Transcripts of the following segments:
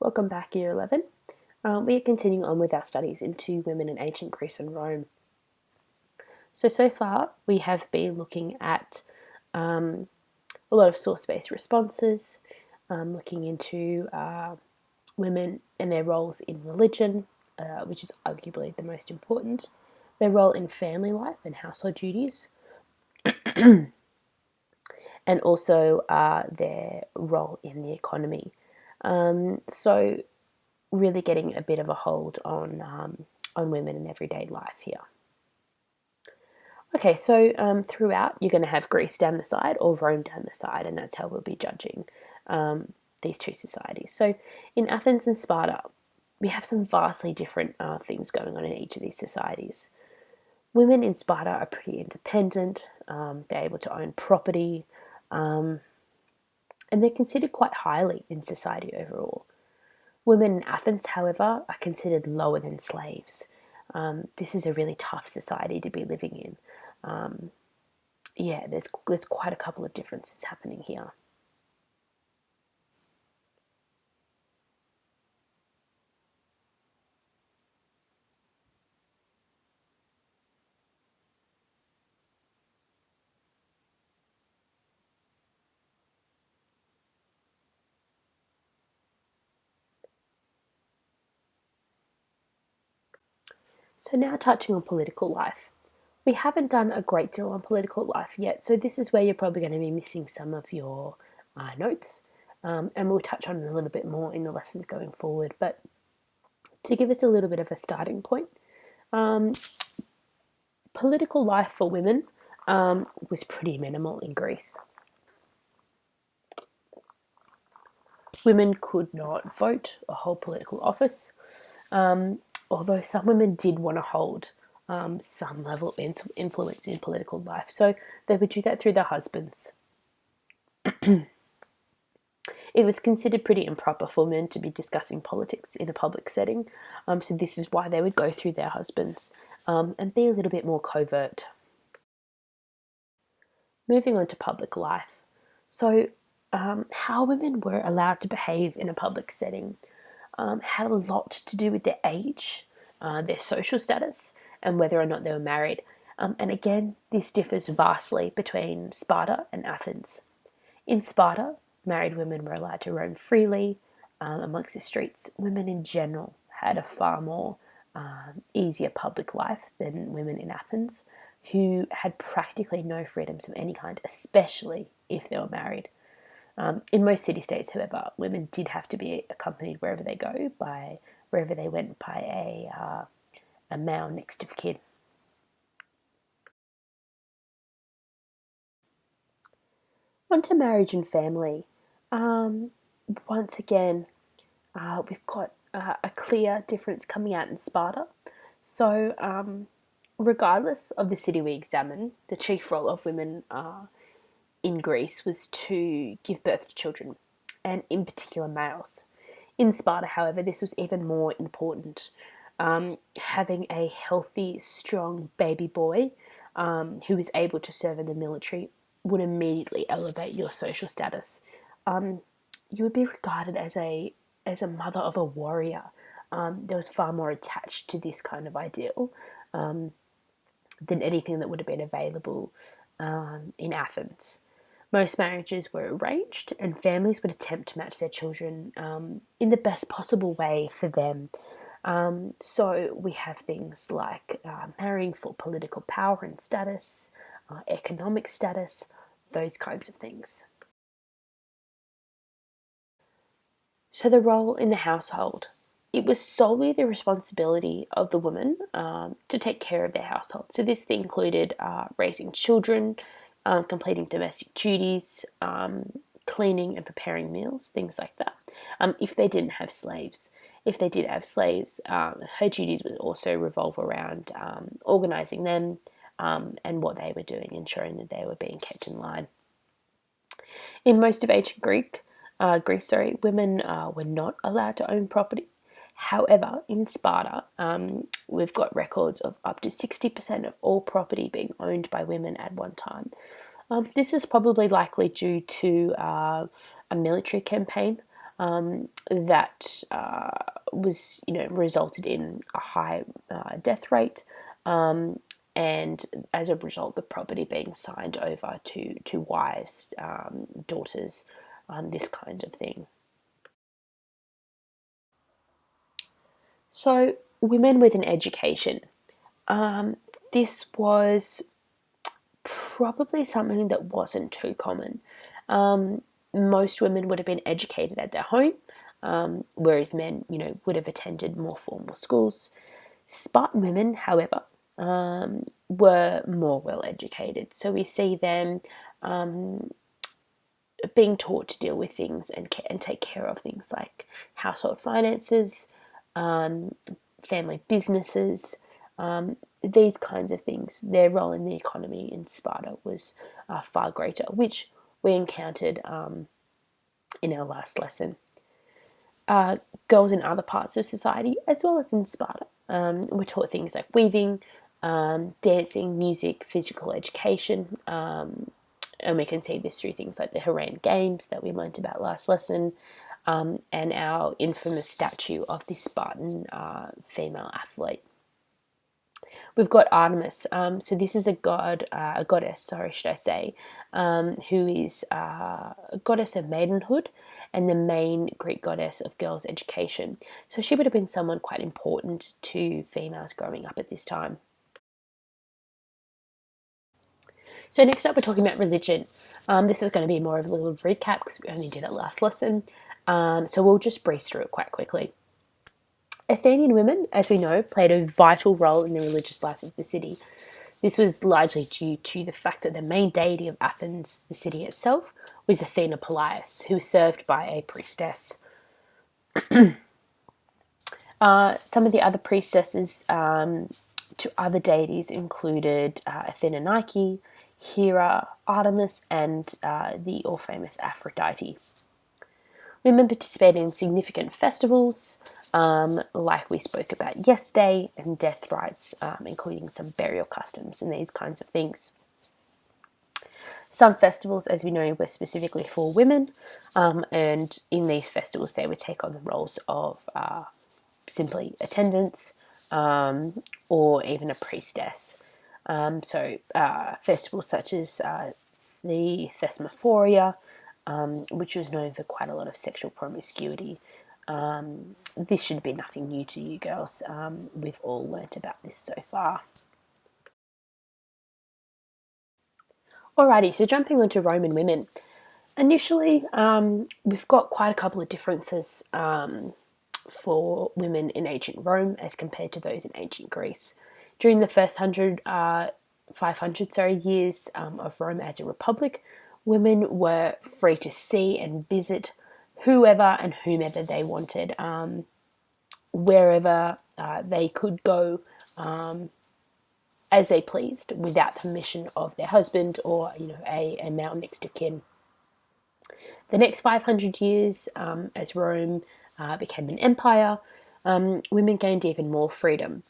Welcome back, Year 11. We are continuing on with our studies into women in ancient Greece and Rome. So far, we have been looking at a lot of source-based responses, looking into women and their roles in religion, which is arguably the most important, their role in family life and household duties, and also their role in the economy. So really getting a bit of a hold on women in everyday life here. Okay, so throughout you're going to have Greece down the side or Rome down the side, and that's how we'll be judging these two societies. So in Athens and Sparta, we have some vastly different things going on in each of these societies. Women in Sparta are pretty independent, they're able to own property, and they're considered quite highly in society overall. Women in Athens, however, are considered lower than slaves. This is a really tough society to be living in. There's quite a couple of differences happening here. So now touching on political life. We haven't done a great deal on political life yet, so this is where you're probably going to be missing some of your notes, and we'll touch on it a little bit more in the lessons going forward. But to give us a little bit of a starting point, political life for women was pretty minimal in Greece. Women could not vote or hold political office, although some women did want to hold some level of influence in political life. So they would do that through their husbands. It was considered pretty improper for men to be discussing politics in a public setting, so this is why they would go through their husbands and be a little bit more covert. Moving on to public life. So, how women were allowed to behave in a public setting had a lot to do with their age, their social status, and whether or not they were married. And again, this differs vastly between Sparta and Athens. In Sparta, married women were allowed to roam freely amongst the streets. Women in general had a far more easier public life than women in Athens, who had practically no freedoms of any kind, especially if they were married. In most city-states, however, women did have to be accompanied wherever they went by a male next of kin. On to marriage and family. Once again, we've got a clear difference coming out in Sparta. So, regardless of the city we examine, the chief role of women in Greece was to give birth to children, and in particular males. In Sparta, however, this was even more important. Having a healthy, strong baby boy who was able to serve in the military would immediately elevate your social status. You would be regarded as a mother of a warrior. There was far more attached to this kind of ideal than anything that would have been available in Athens. Most marriages were arranged, and families would attempt to match their children in the best possible way for them. So we have things like marrying for political power and status, economic status, those kinds of things. So the role in the household. It was solely the responsibility of the woman to take care of their household. So this included raising children, completing domestic duties, cleaning and preparing meals, things like that. If they didn't have slaves. If they did have slaves, her duties would also revolve around organising them and what they were doing, ensuring that they were being kept in line. In most of ancient Greece, women were not allowed to own property. However, in Sparta, we've got records of up to 60% of all property being owned by women at one time. This is probably likely due to a military campaign that was, resulted in a high death rate, and as a result, the property being signed over to wives, daughters, this kind of thing. So, women with an education. Um, this was probably something that wasn't too common. Most women would have been educated at their home, whereas men, would have attended more formal schools. Spartan women, however, were more well educated. So we see them being taught to deal with things and take care of things like household finances, family businesses, these kinds of things. Their role in the economy in Sparta was far greater, which we encountered in our last lesson. Girls in other parts of society, as well as in Sparta, were taught things like weaving, dancing, music, physical education, and we can see this through things like the Haran Games that we learnt about last lesson, and our infamous statue of the Spartan female athlete. We've got Artemis. So this is a goddess, sorry, should I say, who is a goddess of maidenhood and the main Greek goddess of girls' education. So she would have been someone quite important to females growing up at this time. So next up, we're talking about religion. This is going to be more of a little recap because we only did it last lesson. So we'll just breeze through it quite quickly. Athenian women, as we know, played a vital role in the religious life of the city. This was largely due to the fact that the main deity of Athens, the city itself, was Athena Polias, who was served by a priestess. Some of the other priestesses to other deities included Athena Nike, Hera, Artemis, and the all-famous Aphrodite. Women participated in significant festivals, like we spoke about yesterday, and death rites, including some burial customs and these kinds of things. Some festivals, as we know, were specifically for women, and in these festivals they would take on the roles of simply attendants, or even a priestess. So festivals such as the Thesmophoria, which was known for quite a lot of sexual promiscuity. This should be nothing new to you girls. We've all learnt about this so far. Alrighty, so jumping onto Roman women. Initially, we've got quite a couple of differences for women in ancient Rome as compared to those in ancient Greece. During the first 500 years of Rome as a republic, women were free to see and visit whoever and whomever they wanted, wherever they could go as they pleased without permission of their husband or a male next of kin. The next 500 years, as Rome became an empire, women gained even more freedom.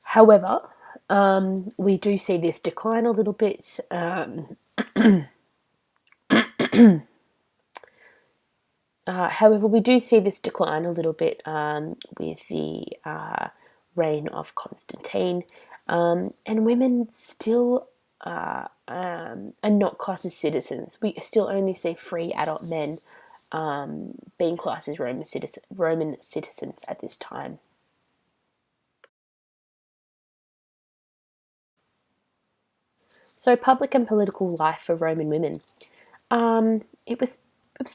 However, we do see this decline a little bit. However, we do see this decline a little bit with the reign of Constantine, and women still are not classed as citizens. We still only see free adult men being classed as Roman citizens at this time. So, public and political life for Roman women, it was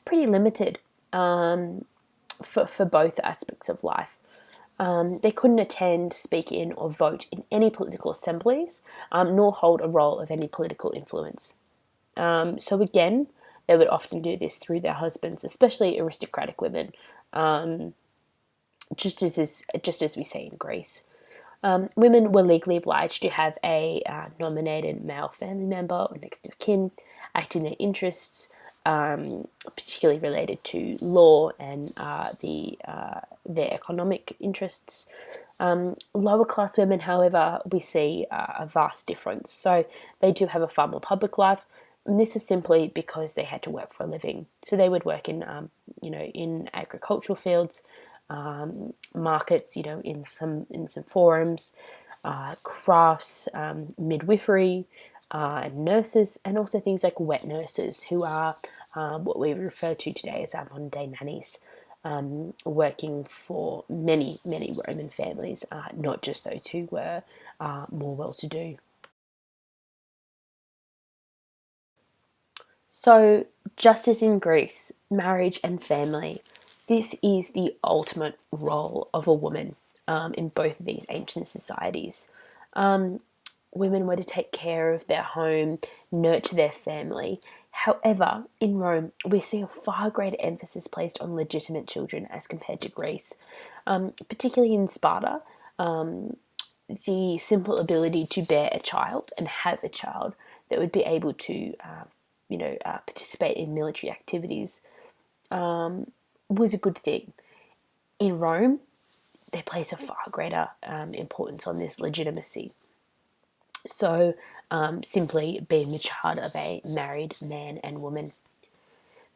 pretty limited for both aspects of life. They couldn't attend, speak in, or vote in any political assemblies, nor hold a role of any political influence. So again, they would often do this through their husbands, especially aristocratic women, just as we see in Greece. Women were legally obliged to have a nominated male family member or next of kin act in their interests, particularly related to law and their economic interests. Lower class women, however, we see a vast difference. So they do have a far more public life, And this is simply because they had to work for a living. So they would work in, in agricultural fields, markets, in some forums, crafts, midwifery, nurses, and also things like wet nurses, who are what we refer to today as our modern day nannies, working for many, many Roman families, not just those who were more well to do. So, just as in Greece, marriage and family, this is the ultimate role of a woman in both of these ancient societies. Um, Women were to take care of their home, nurture their family. However, in Rome, we see a far greater emphasis placed on legitimate children as compared to Greece. Particularly in Sparta, the simple ability to bear a child and have a child that would be able to, participate in military activities was a good thing. In Rome, they place a far greater importance on this legitimacy. So, simply being the child of a married man and woman.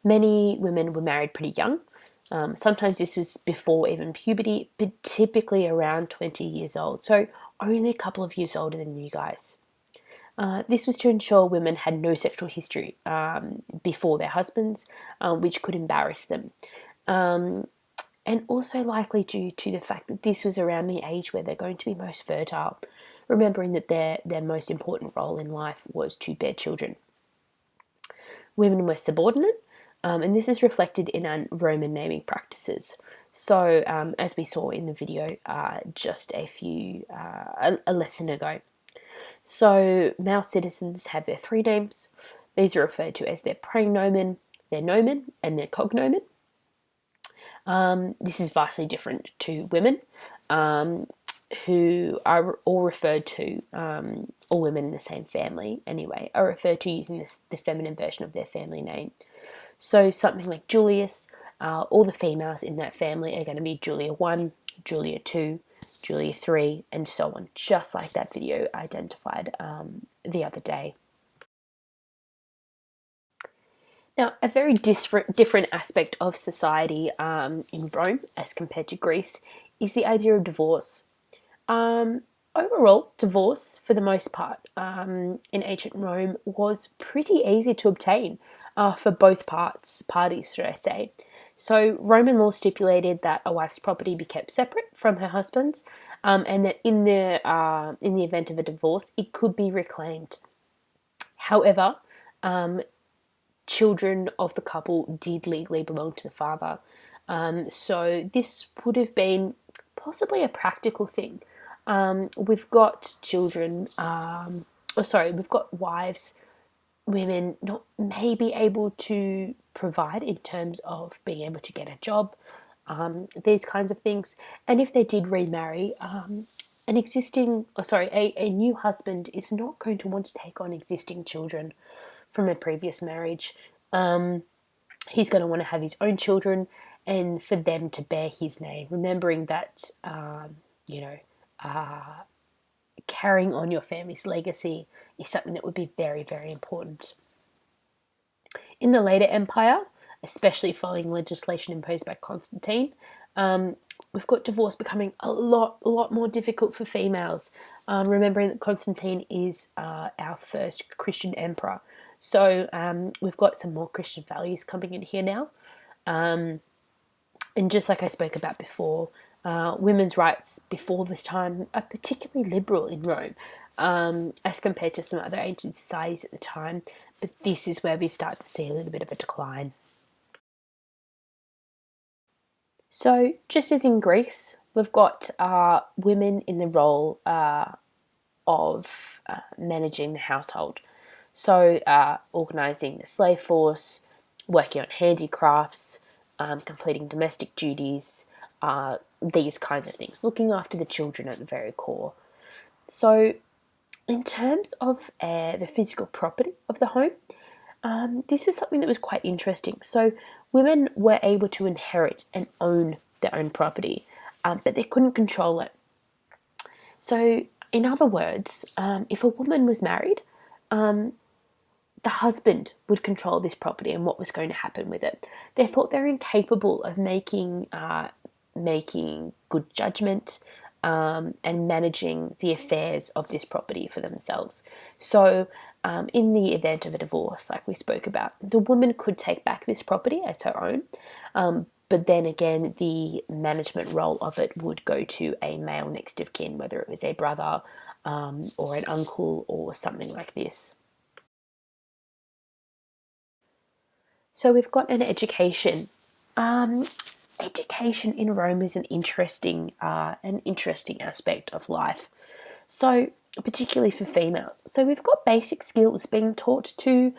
Many women were married pretty young. Sometimes this was before even puberty, but typically around 20 years old. So, only a couple of years older than you guys. This was to ensure women had no sexual history before their husbands, which could embarrass them. And also likely due to the fact that this was around the age where they're going to be most fertile, remembering that their most important role in life was to bear children. Women were subordinate, and this is reflected in our Roman naming practices. So, as we saw in the video just a lesson ago. So, male citizens have their three names. These are referred to as their praenomen, their nomen, and their cognomen. This is vastly different to women, who are all referred to, all women in the same family anyway, are referred to using the feminine version of their family name. So something like Julius, all the females in that family are going to be Julia 1, Julia 2, Julia 3, and so on, just like that video identified the other day. Now, a very different aspect of society in Rome as compared to Greece is the idea of divorce. Overall, divorce, for the most part, in ancient Rome was pretty easy to obtain for both parties, should I say. So, Roman law stipulated that a wife's property be kept separate from her husband's, and that in the event of a divorce, it could be reclaimed. However, children of the couple did legally belong to the father. So this would have been possibly a practical thing. We've got children, we've got wives, women not maybe able to provide in terms of being able to get a job, these kinds of things. And if they did remarry, a new husband is not going to want to take on existing children from a previous marriage. He's going to want to have his own children and for them to bear his name, remembering that, carrying on your family's legacy is something that would be very, very important. In the later empire, especially following legislation imposed by Constantine, we've got divorce becoming a lot more difficult for females. Remembering that Constantine is our first Christian emperor. So we've got some more Christian values coming in here now. And just like I spoke about before, women's rights before this time are particularly liberal in Rome, as compared to some other ancient societies at the time. But this is where we start to see a little bit of a decline. So, just as in Greece, we've got women in the role of managing the household. So, organising the slave force, working on handicrafts, completing domestic duties, these kinds of things, looking after the children at the very core. So, in terms of the physical property of the home, this is something that was quite interesting. So, women were able to inherit and own their own property, but they couldn't control it. So, in other words, if a woman was married, the husband would control this property and what was going to happen with it. They thought they're incapable of making good judgment and managing the affairs of this property for themselves. So, in the event of a divorce, like we spoke about, the woman could take back this property as her own, but then again, the management role of it would go to a male next of kin, whether it was a brother or an uncle or something like this. So we've got an education. Um, Education in Rome is an interesting aspect of life. So particularly for females. So we've got basic skills being taught to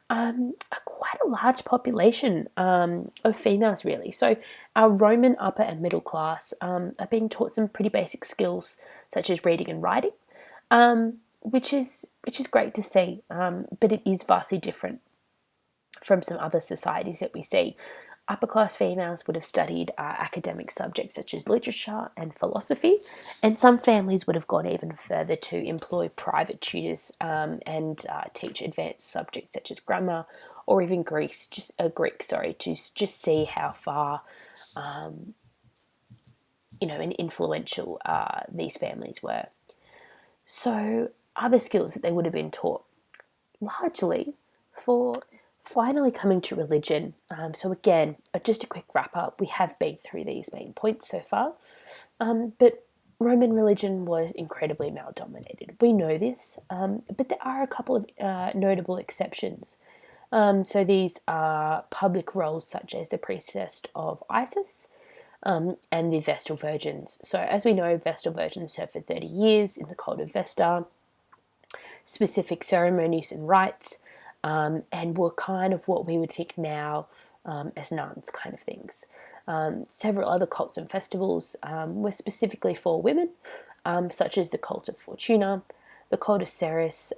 quite a large population of females, really. So our Roman upper and middle class are being taught some pretty basic skills such as reading and writing, which is great to see. But it is vastly different from some other societies that we see. Upper class females would have studied academic subjects such as literature and philosophy, and some families would have gone even further to employ private tutors and teach advanced subjects such as grammar or even Greek, to just see how far and influential these families were. So, other skills that they would have been taught largely for finally coming to religion. So, again, just a quick wrap up. We have been through these main points so far, but Roman religion was incredibly male dominated. We know this, but there are a couple of notable exceptions. So, these are public roles such as the priestess of Isis. And the Vestal Virgins. So, as we know, Vestal Virgins served for 30 years in the cult of Vesta, specific ceremonies and rites, and were kind of what we would think now as nuns kind of things. Several other cults and festivals were specifically for women, such as the cult of Fortuna, the cult of Ceres,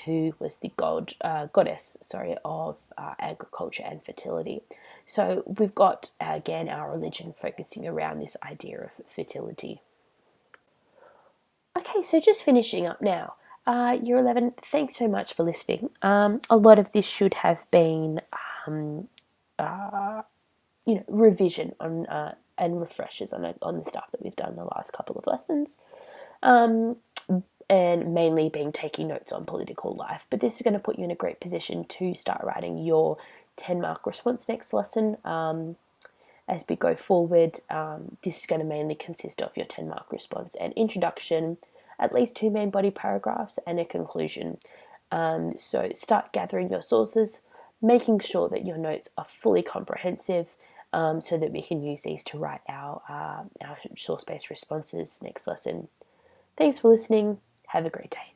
who was the goddess of agriculture and fertility. So we've got, again, our religion focusing around this idea of fertility. Okay, so just finishing up now. Year 11, thanks so much for listening. A lot of this should have been, revision on and refreshers on the stuff that we've done the last couple of lessons, and mainly being taking notes on political life. But this is going to put you in a great position to start writing your 10-mark response next lesson. As we go forward, this is going to mainly consist of your 10-mark response and introduction, at least 2 main body paragraphs, and a conclusion. So start gathering your sources, making sure that your notes are fully comprehensive, so that we can use these to write our source-based responses next lesson. Thanks for listening. Have a great day.